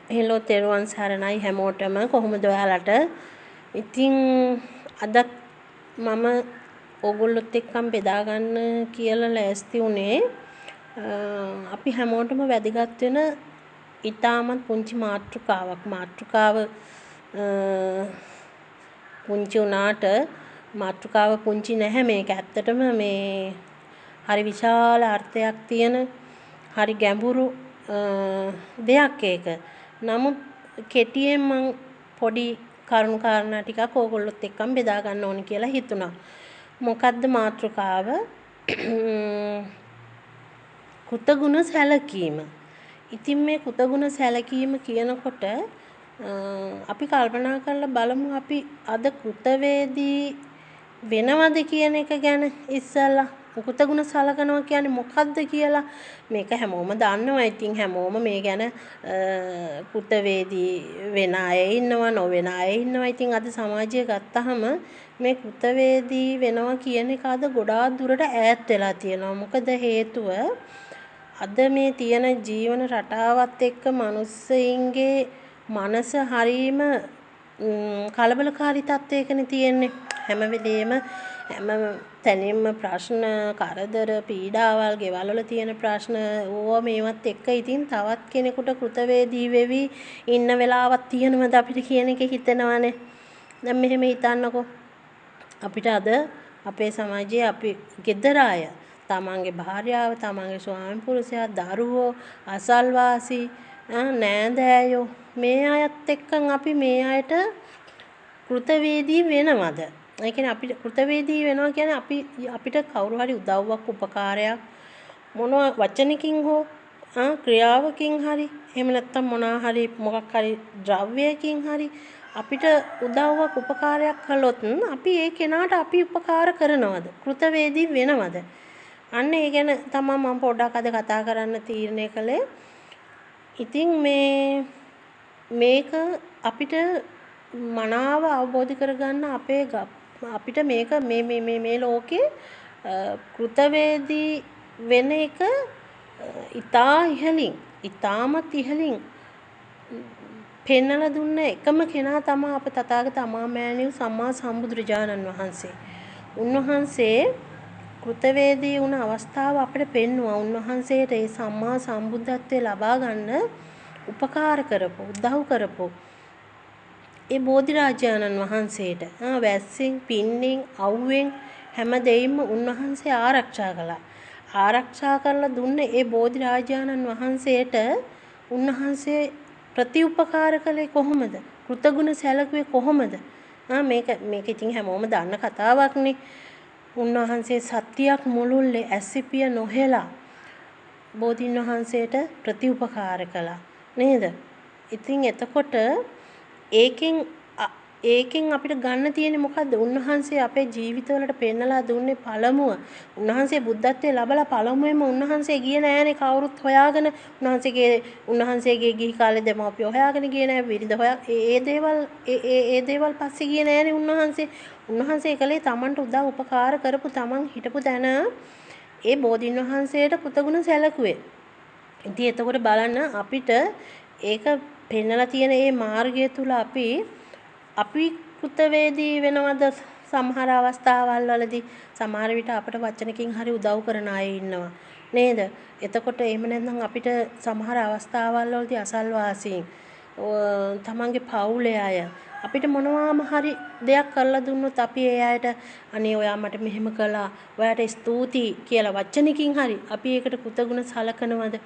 Hello තෙරුවන් සරණයි හැමෝටම කොහොමද ඔයාලට? ඉතින් අදත් මම ඕගොල්ලොත් එක්කම බෙදා ගන්න කියලා ලෑස්ති උනේ අපි හැමෝටම වැදගත් වෙන ඊටමත් පුංචි මාතෘකාව පුංචි උනාට මාතෘකාව පුංචි නැහැ. මේක ඇත්තටම මේ හරි විශාල අර්ථයක් තියෙන හරි ගැඹුරු දෙයක් ඒක. නමුත් කෙටියෙන් මං පොඩි කරුණු කාරණා ටිකක් ඕගොල්ලොත් එක්කම බෙදා ගන්න ඕනි කියලා හිතුණා. මොකද්ද මාතෘකාව? කෘතගුණ සැලකීම. ඉතින් මේ කෘතගුණ සැලකීම කියනකොට අපි කල්පනා කරලා බලමු අපි අද කෘතවේදී වෙනවද කියන එක ගැන ඉස්සල්ලා කෘතගුණ සලකනවා කියන්නේ මොකද්ද කියලා මේක හැමෝම දන්නවා. ඉතින් හැමෝම මේ ගැන කෘතවේදී වෙන අය ඉන්නවා නොවන අය ඉන්නවා. ඉතින් අද සමාජය ගත්තහම මේ කෘතවේදී වෙනවා කියන එක අද ගොඩාක් දුරට ඈත් වෙලා තියෙනවා. මොකද හේතුව අද මේ තියෙන ජීවන රටාවත් එක්ක මිනිස්සුන්ගේ මනස හරීම කලබලකාරී තත්වයකනේ තියෙන්නේ. හැම වෙලේම හැම තැනින්ම ප්‍රශ්න, කරදර, පීඩාවල්, ගෙවල් වල තියෙන ප්‍රශ්න ඕවා මේවත් එක්ක ඉතින් තවත් කෙනෙකුට කෘතවේදී වෙවි ඉන්න වෙලාවක් තියෙනවද අපිට කියන එක හිතෙනවානේ. දැන් මෙහෙම හිතන්නකෝ. අපිට අද අපේ සමාජයේ අපි ගෙදර අය තමන්ගේ භාර්යාව, තමන්ගේ ස්වාමි පුරුෂයා, දරුවෝ, අසල්වාසී, නෑදෑයෝ මේ අයත් එක්කන් අපි මේ අයට කෘතවේදී වෙනවද? ඒ කියන්නේ අපිට කෘතවේදී වෙනවා කියන්නේ අපිට කවුරු හරි උදව්වක් උපකාරයක් මොනවා වචනකින් හෝ ක්‍රියාවකින් හරි එහෙම නැත්නම් මොකක් හරි ද්‍රව්‍යයකින් හරි අපිට උදව්වක් උපකාරයක් කළොත් අපි ඒ කෙනාට අපි උපකාර කරනවද? කෘතවේදී වෙනවද? අන්න ඒ ගැන තමයි මම පොඩ්ඩක් අද කතා කරන්න තීරණය කළේ. ඉතින් මේක අපිට මනාව අවබෝධ කරගන්න අපිට මේක මේ ලෝකේ කෘතවේදී වෙන එක ඉතාමත් ඉහළින් පෙන්වලා දුන්න එකම කෙනා තමයි අප තථාගත අමාමෑණියෝ සම්මා සම්බුදුරජාණන් වහන්සේ. උන්වහන්සේ කෘතවේදී වුණ අවස්ථාව අපිට පෙන්වුවා. උන්වහන්සේට ඒ සම්මා සම්බුද්ධත්වයේ ලබා ගන්න උපකාර කරපු, උදව් කරපු ඒ බෝධිරාජාණන් වහන්සේට වැස්සෙන්, පින්නෙන්, අවුවෙන් හැම දෙයින්ම උන්වහන්සේ ආරක්ෂා කළා. ආරක්ෂා කරලා දුන්න ඒ බෝධිරාජාණන් වහන්සේට උන්වහන්සේ ප්‍රතිඋපකාර කළේ කොහොමද? කෘතගුණ සැලකුවේ කොහොමද? මේක ඉතින් හැමෝම දන්න කතාවක්නේ. උන්වහන්සේ සත්‍යයක් මුළුල්ලේ ඇසිපිය නොහෙලා බෝධීන් වහන්සේට ප්‍රතිඋපකාර කළා නේද? ඉතින් එතකොට ඒකෙන් අපිට ගන්න තියෙන්නේ මොකද්ද? උන්වහන්සේ අපේ ජීවිතවලට පෙන්නලා දුන්නේ පළමුව. උන්වහන්සේ බුද්ධත්වයේ ලබලා පළමුවෙන්ම උන්වහන්සේ ගියේ නෑනේ කවුරුත් හොයාගෙන. උන්වහන්සේගේ ගිහි කාලේ දෙමාපියෝ හොයාගෙන ගියේ නෑ. විරිද ඒ දේවල් පස්සේ ගියේ නෑනේ උන්වහන්සේ. උන්වහන්සේ කලේ තමන්ට උදව් උපකාර කරපු තමන් හිටපු තැන ඒ බෝධීන් වහන්සේට කෘතගුණ සැලකුවේ. ඉතින් එතකොට බලන්න අපිට ඒක පෙන්නලා තියෙන මේ මාර්ගය තුල අපි කෘතවේදී වෙනවද? සමහර අවස්ථාවල් වලදී සමහර විට අපට වචනකින් හරි උදව් කරන අය ඉන්නවා නේද? එතකොට එහෙම නැත්නම් අපිට සමහර අවස්ථාවල් වලදී අසල්වාසීන් තමන්ගේ පවුලේ අය අපිට මොනවාම හරි දෙයක් කරලා දුන්නොත් අපි ඒ අයට අනේ ඔයා මට මෙහෙම කළා, ඔයාට ස්තුතියි කියලා වචනකින් හරි අපි ඒකට කෘතගුණ සලකනවද?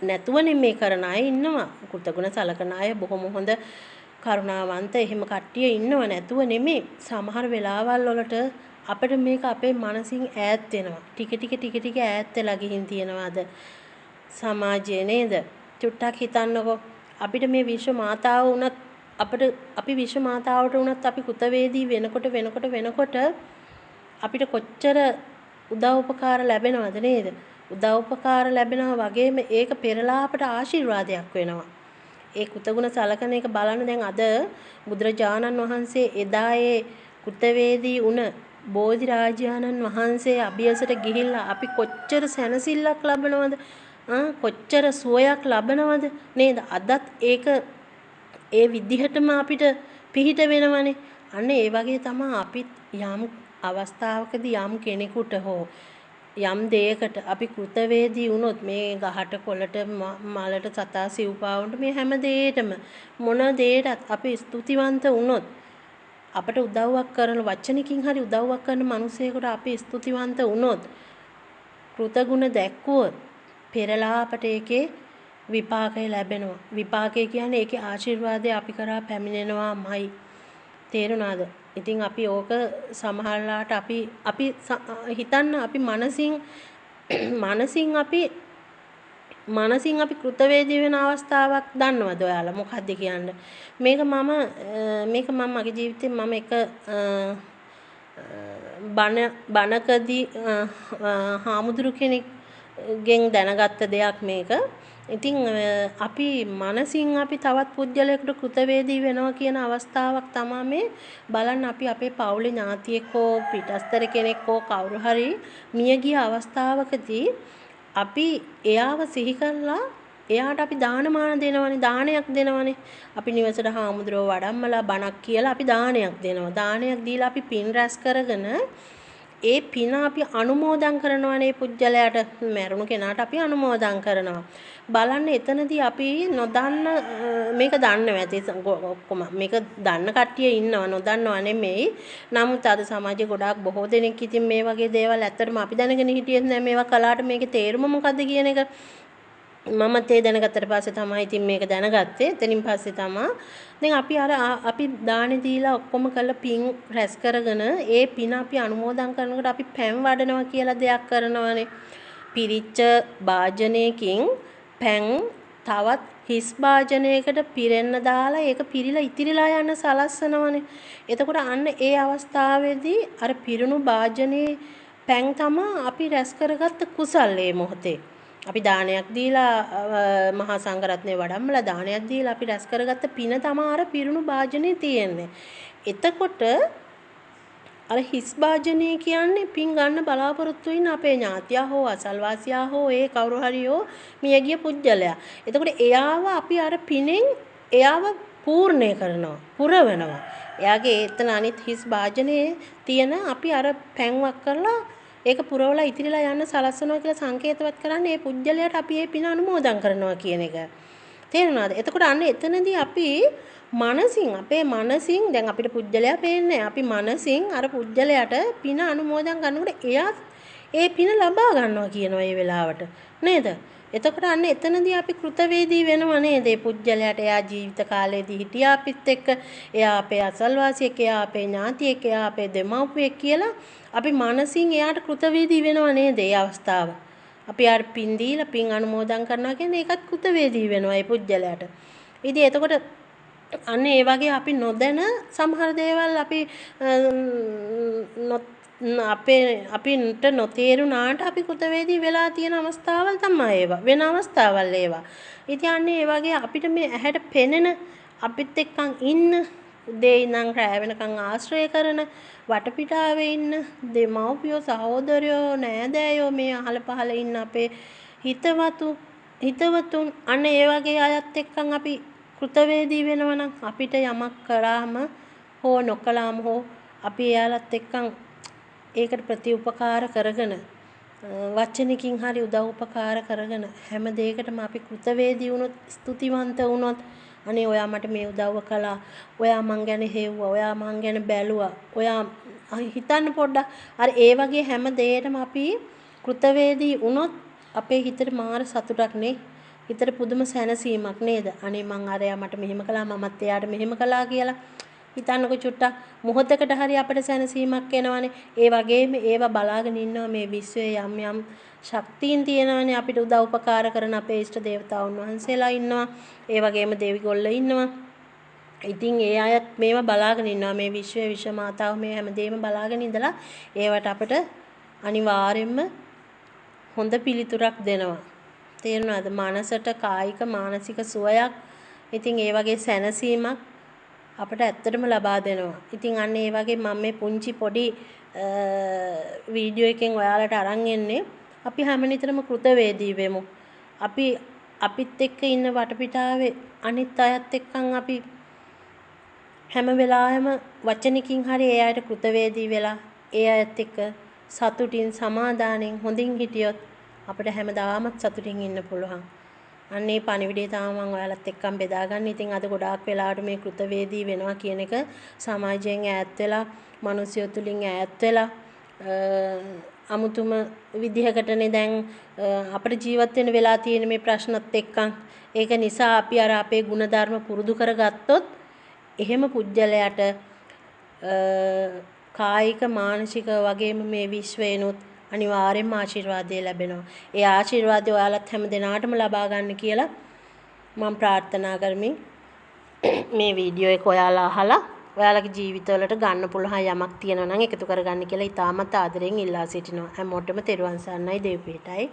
නැතුවනේ මේ කරන අය ඉන්නවා. කෘතගුණ සලකන අය බොහොම හොඳ කරුණාවන්ත එහෙම කට්ටිය ඉන්නව නැතුව නෙමෙයි. සමහර වෙලාවල් වලට අපිට මේක අපේ මනසින් ඈත් වෙනවා. ටික ඈත් වෙලා ගිහින් තියෙනවා අද සමාජයේ නේද? චුට්ටක් හිතන්නකෝ. අපිට මේ විශ්ව මාතාව වුණත් අපි විශ්ව මාතාවට වුණත් අපි කෘතවේදී වෙනකොට අපිට කොච්චර උදව් උපකාර ලැබෙනවද නේද? උදව් උපකාර ලැබෙනවා වගේම ඒක පෙරලා අපට ආශිර්වාදයක් වෙනවා. ඒ කෘතගුණ සලකන එක බලන්න. දැන් අද බුදුරජාණන් වහන්සේ එදා ඒ කෘතවේදී වුණ බෝධිරාජාණන් වහන්සේ අභියසට ගිහිල්ලා අපි කොච්චර සැනසෙල්ලක් ලබනවද? කොච්චර සුවයක් ලබනවද නේද? අදත් ඒක ඒ විදිහටම අපිට පිහිට වෙනවනේ. අන්න ඒ වගේ තමයි අපිත් යම් අවස්ථාවකදී යම් කෙනෙකුට හෝ යම් දෙයකට අපි කෘතවේදී වුණොත් මේ ගහට කොළට මලට සතා සිව්පාවුන්ට මේ හැම දෙයකටම මොන දෙයකටත් අපි ස්තුතිවන්ත වුණොත් අපට උදව්වක් කරන වචනකින් හරි උදව්වක් කරන මිනිසෙකුට අපි ස්තුතිවන්ත වුණොත් කෘතගුණ දැක්කුවොත් පෙරලා අපට ඒකේ විපාකය ලැබෙනවා. විපාකය කියන්නේ ඒකේ ආශිර්වාදය අපි කරා පැමිණෙනවාමයි. තේරුණාද? ඉතින් අපි ඕක සමහරලාට අපි හිතන්න අපි මනසින් අපි කෘතවේදී වෙන අවස්ථාවක් දන්නවද ඔයාලා? මොකක්ද කියන්නේ? මේක මම මගේ ජීවිතේ මම එක බණකදී හාමුදුරු කෙනෙක්ගෙන් දැනගත්ත දෙයක් මේක. ඉතින් අපි මනසින් අපි තවත් පුද්ගලයෙකුට කෘතවේදී වෙනවා කියන අවස්ථාවක් තමයි මේ බලන්න අපි අපේ පවුලේ ඥාතියෙක් හෝ පිටස්තර කෙනෙක් හෝ කවුරු හරි මිය ගිය අවස්ථාවකදී අපි එයාව සිහි කරලා එයාට අපි දානමාන දෙනවනේ, දානයක් දෙනවනේ. අපි නිවසට හාමුදුරුවෝ වඩම්මලා බණක් කියලා අපි දානයක් දෙනවා. දානයක් දීලා අපි පින් රැස් කරගෙන ඒ පින අපි අනුමෝදන් කරනවානේ පුජ්‍යලයට මැරුණු කෙනාට අපි අනුමෝදන් කරනවා. බලන්න එතනදී අපි නොදන්න මේක දන්නව ඇති ඔක්කොම මේක දන්න කට්ටිය ඉන්නව නොදන්නව නෙමෙයි. නමුත් අද සමාජයේ ගොඩාක් බොහෝ දෙනෙක් ඉතින් මේ වගේ දේවල් ඇත්තටම අපි දැනගෙන හිටියෙත් නෑ මේවා කලාට මේකේ තේරුම මොකද්ද කියන එක. මමත් ඒ දැනගත්තට පස්සේ තමයි ඉතින් මේක දැනගත්තේ. එතනින් පස්සේ තමයි දැන් අපි දානේ දීලා ඔක්කොම කරලා පින් රැස් කරගෙන ඒ පින අපි අනුමෝදන් කරනකොට අපි පැන් වඩනවා කියලා දෙයක් කරනවානේ. පිරිච්ච භාජනයකින් පැන් තවත් හිස් භාජනයකට පිරෙන්න දාලා ඒක පිරීලා ඉතිරිලා යන සලස්සනවනේ. එතකොට අන්න ඒ අවස්ථාවේදී අර පිරුණු භාජනයේ පැන් තමයි අපි රැස් කරගත්ත කුසල් ඒ මොහොතේ. අපි දානයක් දීලා මහා සංඝරත්නය වඩම්මලා දානයක් දීලා අපි රැස් කරගත්ත පින තමයි අර පිරුණු භාජනේ තියෙන්නේ. එතකොට අර හිස් භාජනේ කියන්නේ පින් ගන්න බලාපොරොත්තු වෙන අපේ ඥාතියා හෝ අසල්වාසියා හෝ ඒ කවුරු හරි හෝ මියගිය පුජ්‍යලයා. එතකොට එයාව අපි අර පිනෙන් එයාව පූර්ණේ කරනවා, පුරවනවා. එයාගේ එතන අනිත් හිස් භාජනේ තියෙන අපි අර පැන්වක් කරලා ඒක පුරවලා ඉතිරිලා යන්න සලස්සනවා කියලා සංකේතවත් කරන්නේ මේ පුජ්‍යලයට අපි මේ පින අනුමෝදන් කරනවා කියන එක. තේරුණාද? එතකොට අන්න එතනදී අපි අපේ මනසින් දැන් අපිට පුජ්‍යලයා පේන්නේ අපි මනසින් අර පුජ්‍යලයට පින අනුමෝදන් කරනකොට එයා ඒ පින ලබා ගන්නවා කියනවා මේ වෙලාවට. නේද? එතකොට අන්න එතනදී අපි කෘතවේදී වෙනව නේද? මේ පුජ්‍යලයට එයා ජීවිත කාලයේදී හිටියා අපිත් එක්ක. එයා අපේ අසල්වාසියෙක්, එයා අපේ ඥාතියෙක්, එයා අපේ දෙමව්පියෙක් කියලා අපි මනසින් එයාට කෘතවේදී වෙනව නේද? ඒ අවස්ථාව. අපි ආර පින් දීලා පින් අනුමෝදන් කරනවා කියන්නේ ඒකත් කෘතවේදී වෙනවා ඒ පුජ්‍යලයට. ඉතින් එතකොට අන්න ඒ වගේ අපි නොදැන සමහර දේවල් අපිට නොතේරුණාට අපි කෘතවේදී වෙලා තියෙන අවස්ථාවල් තමයි ඒවා. වෙන අවස්ථාවල් ඒවා. ඉතින් අන්න ඒ වගේ අපිට මේ ඇහැට පෙනෙන අපිත් එක්කන් ඉන්න උදේ ඉඳන් රැ වෙනකන් ආශ්‍රය කරන වටපිටාවේ ඉන්න දෙමව්පියෝ සහෝදරයෝ නෑදෑයෝ මේ අහල පහල ඉන්න අපේ හිතවතුන් අන්න ඒ වගේ අයත් එක්කන් අපි කෘතවේදී වෙනවා නම් අපිට යමක් කරාම හෝ නොකලාම හෝ අපි එයාලත් එක්කන් ඒකට ප්‍රතිඋපකාර කරගෙන වචනකින් හරි උදව් උපකාර කරගෙන හැම දෙයකටම අපි කෘතවේදී වුණොත් ස්තුතිවන්ත වුණොත් අනේ ඔයා මට මේ උදව්ව කළා, ඔයා මං ගැන හෙව්වා, ඔයා මං ගැන බැලුවා, ඔයා හිතන්න පොඩ්ඩක් අර ඒ වගේ හැම දෙයකටම අපි කෘතවේදී වුණොත් අපේ හිතට මාර සතුටක් නේ. හිතට පුදුම සැනසීමක් නේද? අනේ මං අරයා මට මෙහෙම කළා, මමත් එයාට මෙහෙම කළා කියලා හිතන්නකො චුට්ටක්. මොහොතකට හරි අපිට සැනසීමක් එනවනේ. ඒ වගේම ඒවා බලාගෙන ඉන්නවා මේ විශ්වයේ යම් ශක්තියින් තියෙනවානේ අපිට උදව් උපකාර කරන අපේ ඉෂ්ට දේවතාවුන් වහන්සේලා ඉන්නවා. ඒ වගේම දෙවිගොල්ලෝ ඉන්නවා. ඉතින් ඒ අයත් මේවා බලාගෙන ඉන්නවා මේ විශ්වයේ විශ්ව මාතාව මේ හැමදේම බලාගෙන ඉඳලා ඒවට අපිට අනිවාර්යයෙන්ම හොඳ පිළිතුරක් දෙනවා. තේරුණාද? මනසට කායික මානසික සුවයක් ඉතින් ඒ වගේ සැනසීමක් අපිට ඇත්තටම ලබා දෙනවා. ඉතින් අන්න ඒ වගේ මම මේ පුංචි පොඩි වීඩියෝ එකෙන් ඔයාලට අරන් එන්නේ අපි හැමනිතරම කෘතවේදී වෙමු. අපිත් එක්ක ඉන්න වටපිටාවේ අනිත් අයත් එක්කන් අපි හැම වෙලාවෙම වචනකින් හරි ඒ අයට කෘතවේදී වෙලා ඒ අයත් එක්ක සතුටින් සමාදානෙන් හොඳින් හිටියොත් අපිට හැමදාම සතුටින් ඉන්න පුළුවන්. අන්නේ පණිවිඩය තමයි මම ඔයාලත් එක්කම බෙදාගන්න. ඉතින් අද ගොඩාක් වෙලාවට මේ කෘතවේදී වෙනවා කියන එක සමාජයෙන් ඈත් වෙලා, මිනිස්සු තුලින් ඈත් වෙලා අමුතුම විදිහකටනේ දැන් අපිට ජීවත් වෙන්න වෙලා තියෙන මේ ප්‍රශ්නත් එක්කන්. ඒක නිසා අපි අර අපේ ಗುಣධර්ම පුරුදු කරගත්තොත් එහෙම පුජ්‍යලයට කායික මානසික වගේම මේ විශ්වයනොත් අනිවාර්යෙන්ම ආශිර්වාදය ලැබෙනවා. ඒ ආශිර්වාදය ඔයාලත් හැම දිනාටම ලබා ගන්න කියලා මම ප්‍රාර්ථනා කරමි. මේ වීඩියෝ එක ඔයාලා අහලා ඔයාලගේ ජීවිතවලට ගන්න පුළුවන් යමක් තියෙනවා නම් එකතු කරගන්න කියලා ඉතාමත් ආදරෙන් ඉල්ලා සිටිනවා. හැමෝටම තෙරුවන් සරණයි. දේව පිහිටයි.